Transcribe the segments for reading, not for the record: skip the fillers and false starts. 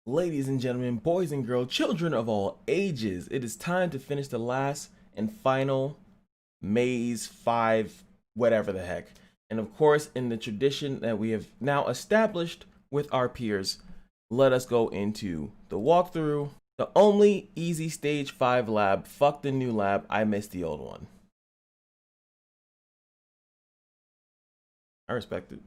Ladies and gentlemen, boys and girls, children of all ages, it is time to finish the last and final maze 5, whatever the heck. And of course, in the tradition that we have now established with our peers, let us go into the walkthrough. The only easy stage 5 lab. Fuck the new lab, I missed the old one. I respect it.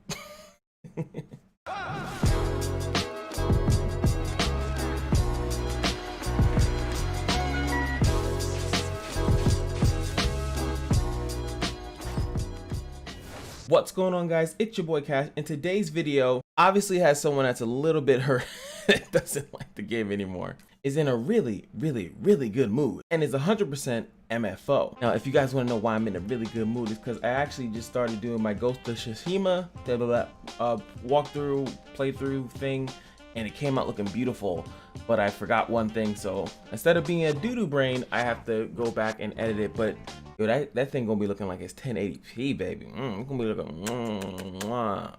What's going on, guys? It's your boy Cash, and today's video obviously has someone that's a little bit hurt that doesn't like the game anymore, is in a really good mood, and is 100% MFO. Now, if you guys want to know why I'm in a really good mood, it's because I actually just started doing my Ghost of Tsushima walkthrough, playthrough thing, and it came out looking beautiful, but I forgot one thing, so instead of being a doo-doo brain, I have to go back and edit it. But yo, that thing gonna be looking like it's 1080p, baby. It's gonna be looking,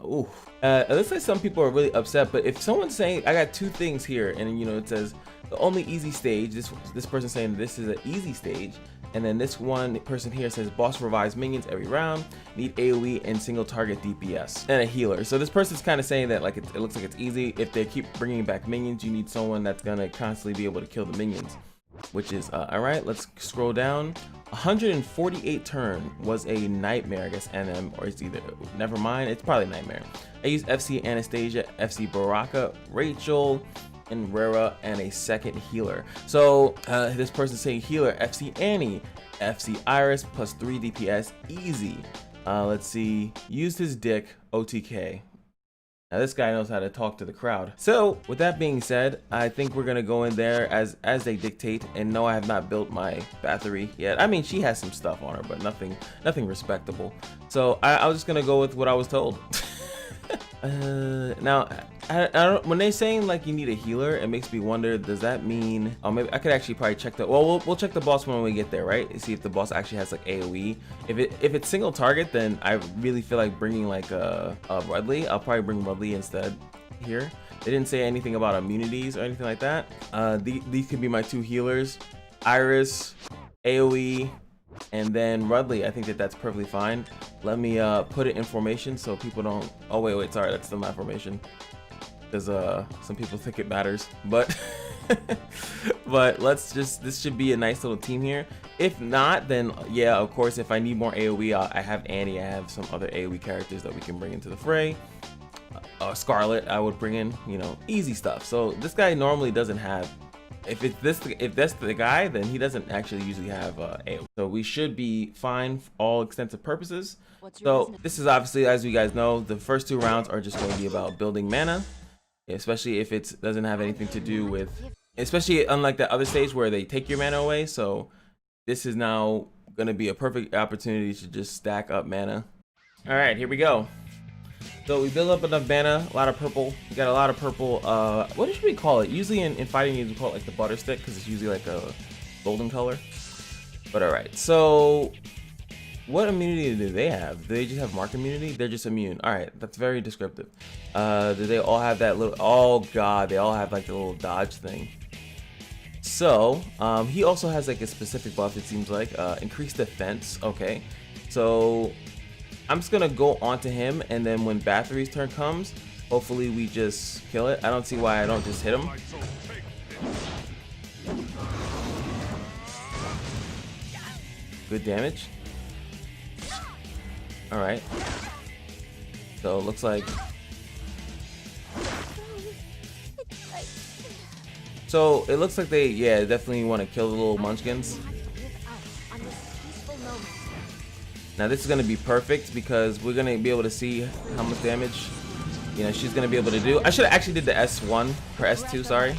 ooh. It looks like some people are really upset, but if someone's saying, I got two things here, and you know, it says the only easy stage, this person saying this is an easy stage, and then this one person here says boss revives minions every round, need AoE and single target DPS, and a healer. So this person's kind of saying that like it looks like it's easy. If they keep bringing back minions, you need someone that's gonna constantly be able to kill the minions, which is all right. Let's scroll down. 148 turn was a nightmare, I guess. NM, or it's either, never mind, it's probably nightmare. I used FC Anastasia, FC Baraka, Rachel, and Rera, and a second healer. So this person's saying healer, FC Annie, FC Iris, plus 3 DPS, easy. Let's see, used his dick, OTK. Now this guy knows how to talk to the crowd. So with that being said, I think we're gonna go in there as they dictate. And no, I have not built my battery yet. I mean, she has some stuff on her, but nothing respectable. So I was just gonna go with what I was told. Now, I don't, when they're saying like you need a healer, it makes me wonder, does that mean, oh, maybe I could actually probably check the, well, we'll check the boss when we get there, right? See if the boss actually has like AoE. If it's single target, then I really feel like bringing like a Rudley. I'll probably bring Rudley instead here. They didn't say anything about immunities or anything like that. These could be my two healers, Iris, AoE, and then Rudley. I think that's perfectly fine. Let me put it in formation so people don't, oh wait, sorry, that's still not formation, because some people think it matters, but but let's just, this should be a nice little team here. If not, then yeah, of course, if I need more AoE, I have Annie, I have some other AoE characters that we can bring into the fray. Scarlet, I would bring in, you know, easy stuff. So this guy normally doesn't have, if that's the guy, then he doesn't actually usually have AoE. So we should be fine for all extensive purposes. So this is obviously, as you guys know, the first 2 rounds are just going to be about building mana, especially if it doesn't have anything to do with, especially unlike that other stage where they take your mana away. So this is now going to be a perfect opportunity to just stack up mana. All right, here we go. So we build up enough mana, a lot of purple. We got a lot of purple. What should we call it? Usually in fighting games we call it like the butter stick, because it's usually like a golden color. But all right, so what immunity do they have? Do they just have mark immunity? They're just immune. All right, that's very descriptive. Do they all have that little, oh god, they all have like the little dodge thing. So he also has like a specific buff, it seems like, increased defense. Okay, so I'm just gonna go onto him, and then when Bathory's turn comes, hopefully we just kill it. I don't see why I don't just hit him. Good damage. All right. So it looks like, they, yeah, definitely want to kill the little munchkins. Now this is going to be perfect because we're going to be able to see how much damage, you know, she's going to be able to do. I should have actually did the S1 or S2, sorry,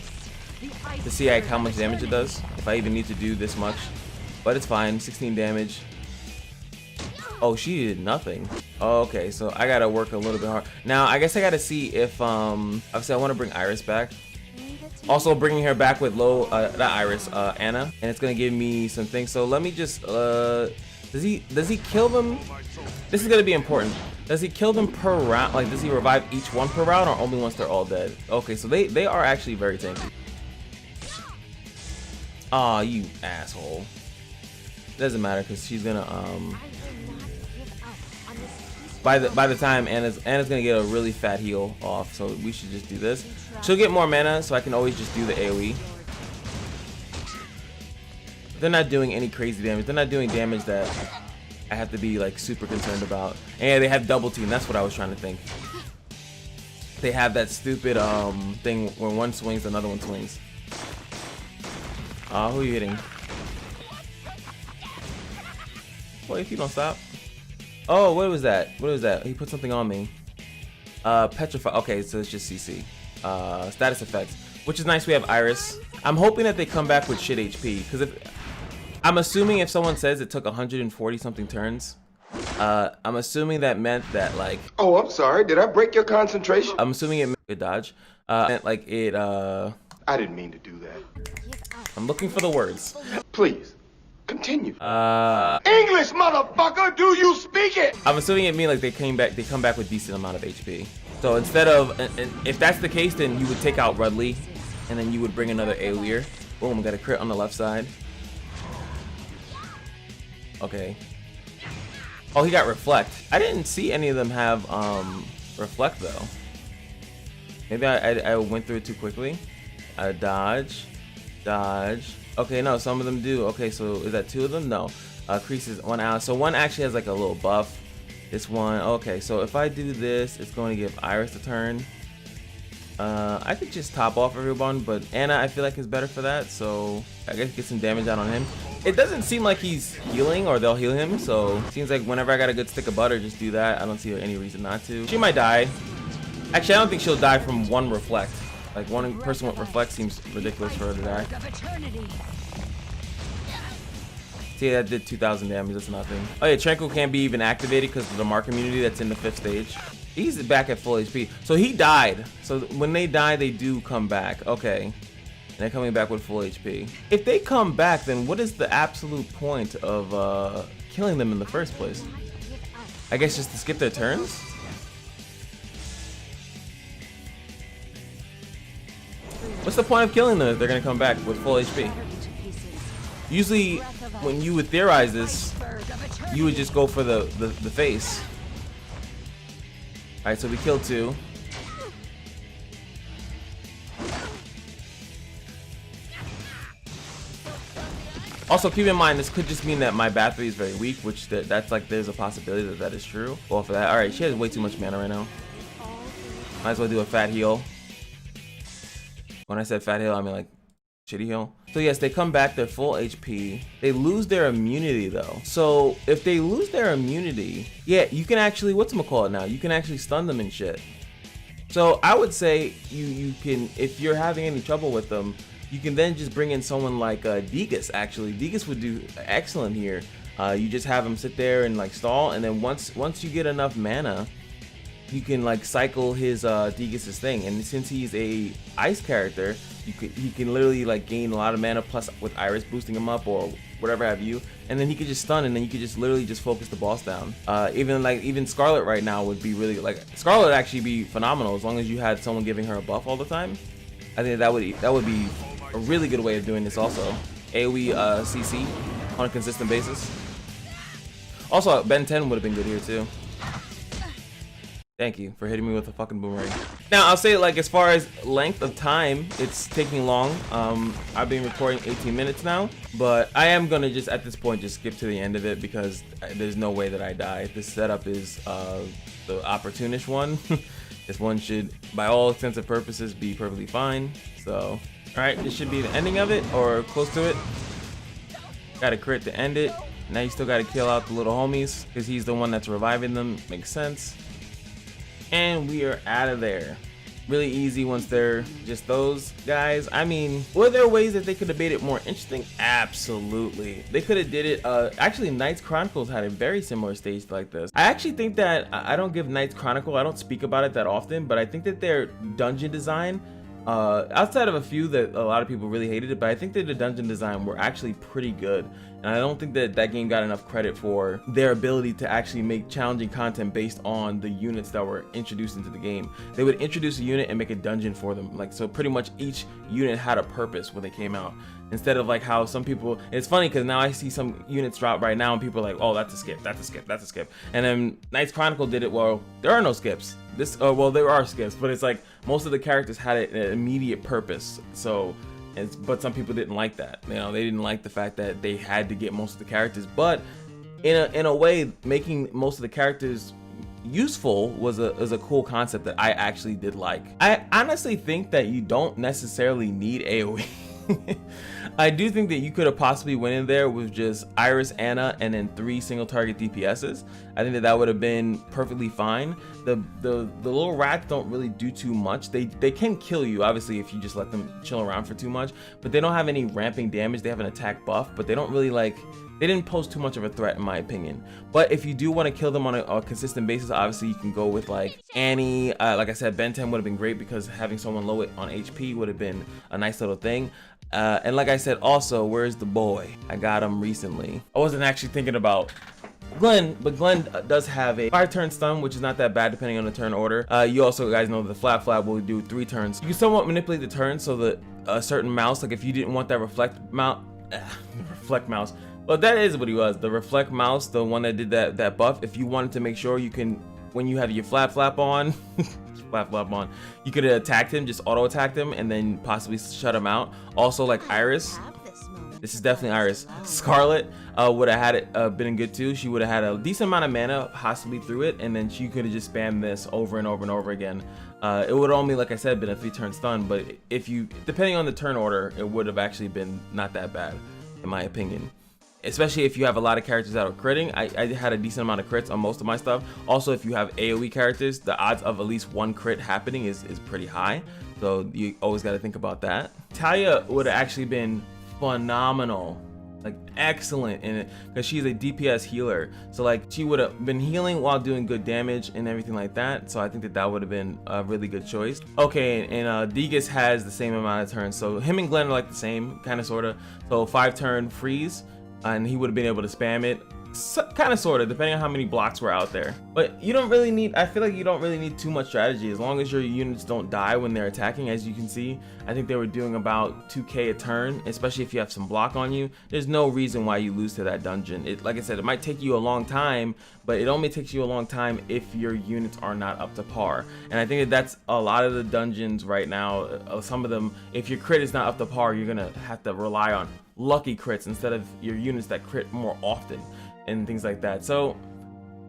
to see like how much damage it does, if I even need to do this much. But it's fine, 16 damage. Oh, she did nothing. Oh, okay, so I gotta work a little bit hard. Now, I guess I gotta see if, obviously I want to bring Iris back. Also bringing her back with low, not Iris, Anna. And it's gonna give me some things. So let me just, does he kill them? This is gonna be important. Does he kill them per round? Like, does he revive each one per round, or only once they're all dead? Okay, so they are actually very tanky. Aw, you asshole. Doesn't matter because she's gonna by the time Anna's gonna get a really fat heal off, so we should just do this. She'll get more mana, so I can always just do the AoE. They're not doing any crazy damage. They're not doing damage that I have to be like super concerned about. And yeah, they have double team. That's what I was trying to think. They have that stupid thing where one swings, another one swings. Who are you hitting? Boy, if you don't stop. Oh, what was that? What was that? He put something on me. Petrify. Okay, so it's just CC. Status effects, which is nice. We have Iris. I'm hoping that they come back with shit HP, because I'm assuming if someone says it took 140 something turns, I'm assuming that meant that like. Oh, I'm sorry. Did I break your concentration? I'm assuming it meant it dodge. Meant like it. I didn't mean to do that. I'm looking for the words. Please. Continue. English, motherfucker, do you speak it? I'm assuming it means like they come back with decent amount of HP. So instead of, and if that's the case, then you would take out Rudley, and then you would bring another AoEer. Boom, got a crit on the left side. Okay. Oh, he got Reflect. I didn't see any of them have Reflect though. Maybe I went through it too quickly. Dodge. Okay, no, some of them do. Okay, so is that two of them? No. Creases 1 out. So one actually has like a little buff. This one, okay, so if I do this, it's going to give Iris a turn. I could just top off everyone, but Anna I feel like is better for that, so I guess get some damage out on him. It doesn't seem like he's healing, or they'll heal him, so seems like whenever I got a good stick of butter, just do that. I don't see any reason not to. She might die. Actually, I don't think she'll die from one Reflect. Like, one person with Reflect seems ridiculous for her to die. See, that did 2,000 damage. That's nothing. Oh yeah, Tranquil can't be even activated because of the Mark immunity that's in the 5th stage. He's back at full HP. So he died. So when they die, they do come back. Okay. And they're coming back with full HP. If they come back, then what is the absolute point of killing them in the first place? I guess just to skip their turns? What's the point of killing them if they're gonna come back with full HP? Usually, when you would theorize this, you would just go for the face. Alright, so we killed 2. Also, keep in mind, this could just mean that my battery is very weak, which that's like, there's a possibility that that is true. Well, for that, alright, she has way too much mana right now. Might as well do a fat heal. When I said fat heal, I mean like shitty heal. So yes, they come back, they're full HP. They lose their immunity though. So if they lose their immunity, yeah, you can actually, whatchamacallit now? You can actually stun them and shit. So I would say you can, if you're having any trouble with them, you can then just bring in someone like Degas actually. Degas would do excellent here. You just have him sit there and like stall, and then once you get enough mana, you can like cycle his Degas' thing, and since he's a ice character, he can literally like gain a lot of mana, plus with Iris boosting him up or whatever have you, and then he could just stun, and then you could just literally just focus the boss down. Even Scarlet right now would be really, like, Scarlet would actually be phenomenal as long as you had someone giving her a buff all the time. I think that would be a really good way of doing this also. AoE CC on a consistent basis. Also, Ben 10 would have been good here too. Thank you for hitting me with a fucking boomerang. Now, I'll say, like, as far as length of time, it's taking long. I've been recording 18 minutes now, but I am gonna just, at this point, just skip to the end of it because there's no way that I die. This setup is the opportunist one. This one should, by all intents and purposes, be perfectly fine. So, alright, this should be the ending of it, or close to it. Got a crit to end it. Now you still gotta kill out the little homies, because he's the one that's reviving them. Makes sense. And we are out of there. Really easy once they're just those guys. I mean, were there ways that they could have made it more interesting? Absolutely. They could have did it. Actually, Knights Chronicles had a very similar stage like this. I actually think that, I don't give Knights Chronicle, I don't speak about it that often, but I think that their dungeon design outside of a few that a lot of people really hated it, but I think that the dungeon design were actually pretty good. And I don't think that that game got enough credit for their ability to actually make challenging content based on the units that were introduced into the game. They would introduce a unit and make a dungeon for them. Like, so pretty much each unit had a purpose when they came out. Instead of like how some people, it's funny because now I see some units drop right now and people are like, oh, that's a skip, that's a skip, that's a skip. And then Knights Chronicle did it, well, there are no skips. Well, there are skips, but it's like most of the characters had an immediate purpose. So, but some people didn't like that. You know, they didn't like the fact that they had to get most of the characters. But in a way, making most of the characters useful was a cool concept that I actually did like. I honestly think that you don't necessarily need AoE. I do think that you could have possibly went in there with just Iris, Anna, and then 3 single target DPSs. I think that that would have been perfectly fine. The little rats don't really do too much. They can kill you, obviously, if you just let them chill around for too much, but they don't have any ramping damage. They have an attack buff, but they don't really they didn't pose too much of a threat in my opinion. But if you do want to kill them on a consistent basis, obviously you can go with like Annie. Like I said, Ben 10 would have been great because having someone low it on HP would have been a nice little thing. And like I said, also, where's the boy? I got him recently. I wasn't actually thinking about Glenn, but Glenn does have a 5-turn stun, which is not that bad depending on the turn order. You also guys know the flap will do 3 turns. You can somewhat manipulate the turns so that a certain mouse, like if you didn't want that reflect mouse, well, that is what he was, the reflect mouse, the one that did that buff. If you wanted to make sure you can, when you have your flap on, you could have attacked him, just auto attacked him, and then possibly shut him out. Also, like Iris, this is definitely Iris. Scarlet would have had it been good too. She would have had a decent amount of mana possibly through it, and then she could have just spammed this over and over and over again. It would only, like I said, been a 3-turn stun, but if you, depending on the turn order, it would have actually been not that bad, in my opinion. Especially if you have a lot of characters that are critting. I had a decent amount of crits on most of my stuff. Also, if you have AoE characters, the odds of at least 1 crit happening is pretty high. So you always got to think about that. Talia would have actually been phenomenal, like excellent in it, because she's a DPS healer. So like she would have been healing while doing good damage and everything like that. So I think that that would have been a really good choice. Okay, and Degas has the same amount of turns. So him and Glenn are like the same, kind of, sort of. So 5-turn freeze. And he would have been able to spam it, kind of, sort of, depending on how many blocks were out there. But you don't really need, I feel like you don't really need too much strategy as long as your units don't die when they're attacking. As you can see, I think they were doing about 2k a turn, especially if you have some block on you. There's no reason why you lose to that dungeon. Like I said, it might take you a long time, but it only takes you a long time if your units are not up to par. And I think that that's a lot of the dungeons right now. Some of them, if your crit is not up to par, you're gonna have to rely on lucky crits instead of your units that crit more often and things like that. So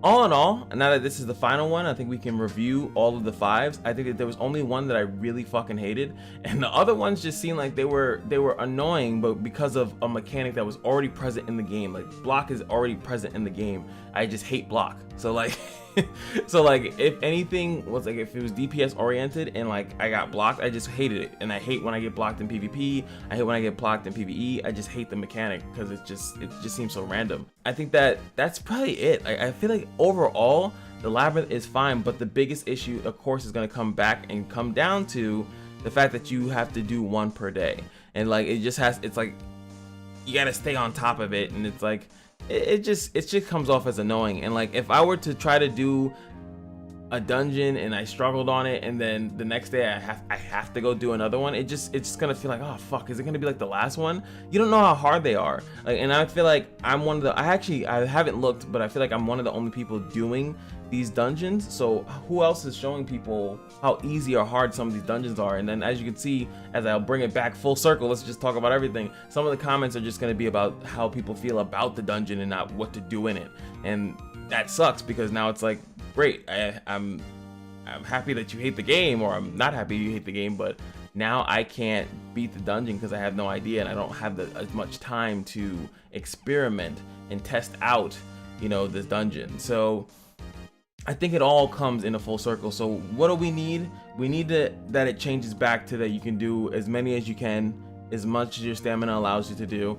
all in all, now that this is the final one, I think we can review all of the 5s. I think that there was only one that I really fucking hated, and the other ones just seemed like they were annoying, but because of a mechanic that was already present in the game. Like block is already present in the game. I just hate block. So like so like if anything was like, if it was DPS oriented and like I got blocked, I just hated it. And I hate when I get blocked in PvP. I hate when I get blocked in PvE. I just hate the mechanic because it just seems so random. I think that that's probably it. I feel like overall the Labyrinth is fine, but the biggest issue of course is going to come back and come down to the fact that you have to do 1 per day. And like it's like you got to stay on top of it, and it's like it just comes off as annoying. And like if I were to try to do a dungeon and I struggled on it, and then the next day I have to go do another one, it's just gonna feel like, oh fuck, is it gonna be like the last one? You don't know how hard they are. Like, and I feel like I'm one of the, I haven't looked, but I feel like I'm one of the only people doing these dungeons. So who else is showing people how easy or hard some of these dungeons are? And then as you can see, as I'll bring it back full circle, let's just talk about everything. Some of the comments are just going to be about how people feel about the dungeon and not what to do in it, and that sucks because now it's like, great, I'm happy that you hate the game, or I'm not happy you hate the game, but now I can't beat the dungeon because I have no idea and I don't have as much time to experiment and test out, you know, this dungeon. So I think it all comes in a full circle. So what do we need? We need that it changes back to that you can do as many as you can, as much as your stamina allows you to do.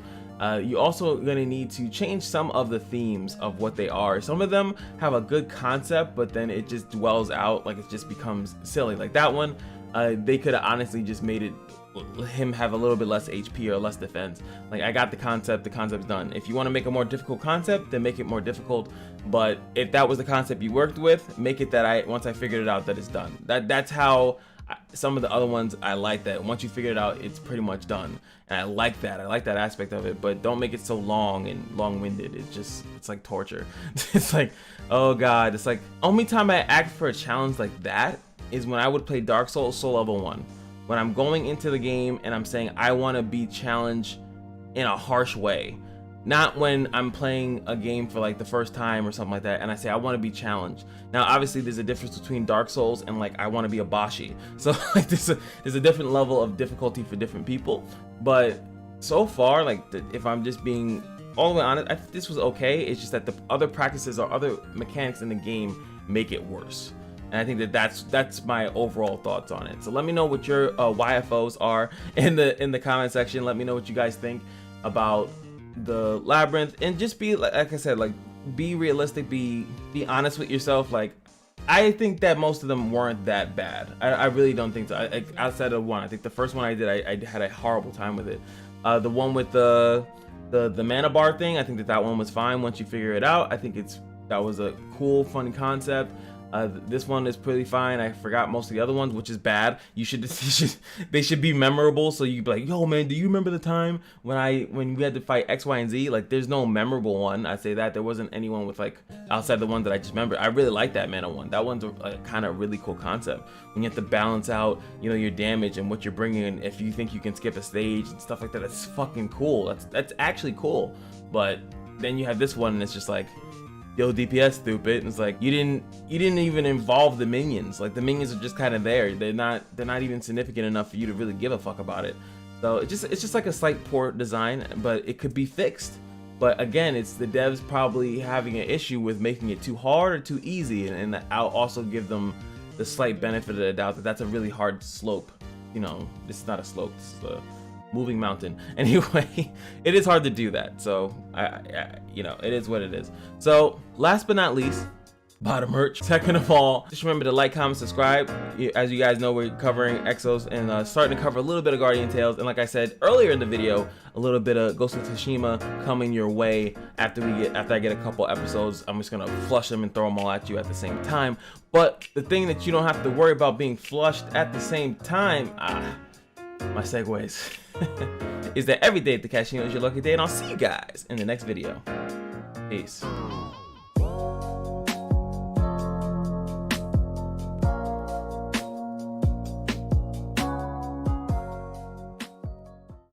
You also gonna need to change some of the themes of what they are. Some of them have a good concept, but then it just dwells out, like it just becomes silly. Like that one, they could have honestly just made it him have a little bit less HP or less defense. Like, I got the concept's done. If you want to make a more difficult concept, then make it more difficult. But if that was the concept you worked with, make it that once I figured it out, that it's done. That's how some of the other ones I like, that once you figure it out, it's pretty much done. And I like that aspect of it, but don't make it so long and long-winded. It's like torture. It's like, oh god, it's like, only time I act for a challenge like that is when I would play Dark Souls Soul Level 1. When I'm going into the game and I'm saying I want to be challenged in a harsh way. Not when I'm playing a game for like the first time or something like that and I say I want to be challenged. Now obviously there's a difference between Dark Souls and like I want to be a Bashi. So like there's a different level of difficulty for different people. But so far, like if I'm just being all the way honest, I think this was okay. It's just that the other practices or other mechanics in the game make it worse. And I think that's my overall thoughts on it. So let me know what your YFOs are in the comment section. Let me know what you guys think about the labyrinth, and just be like I said, like be realistic, be honest with yourself. Like, I think that most of them weren't that bad. I really don't think so. Outside of one, I think the first one I did, I had a horrible time with it. The one with the mana bar thing, I think that one was fine once you figure it out. I think that was a cool, funny concept. This one is pretty fine. I forgot most of the other ones, which is bad. They should be memorable. So you'd be like, yo man, do you remember the time when we had to fight X, Y, and Z? Like, there's no memorable one. I'd say that there wasn't anyone with like outside the one that I just remember. I really like that mana one. That one's a kind of really cool concept when you have to balance out, you know, your damage and what you're bringing in. If you think you can skip a stage and stuff like that, that's fucking cool. That's actually cool. But then you have this one and it's just like, yo, DPS stupid. And it's like, you didn't even involve the minions. Like, the minions are just kind of there. They're not even significant enough for you to really give a fuck about it. So it's just like a slight poor design, but it could be fixed. But again, it's the devs probably having an issue with making it too hard or too easy, and I'll also give them the slight benefit of the doubt that that's a really hard slope. You know, this is not a slope, this is a moving mountain. Anyway, it is hard to do that, so you know, it is what it is. So last but not least, bottom merch. Second of all, just remember to like, comment, subscribe. As you guys know, we're covering Exos and starting to cover a little bit of Guardian Tales, and like I said earlier in the video, a little bit of Ghost of Tsushima coming your way after I get a couple episodes. I'm just gonna flush them and throw them all at you at the same time. But the thing that you don't have to worry about being flushed at the same time, my segues, is that every day at the casino is your lucky day, and I'll see you guys in the next video. Peace.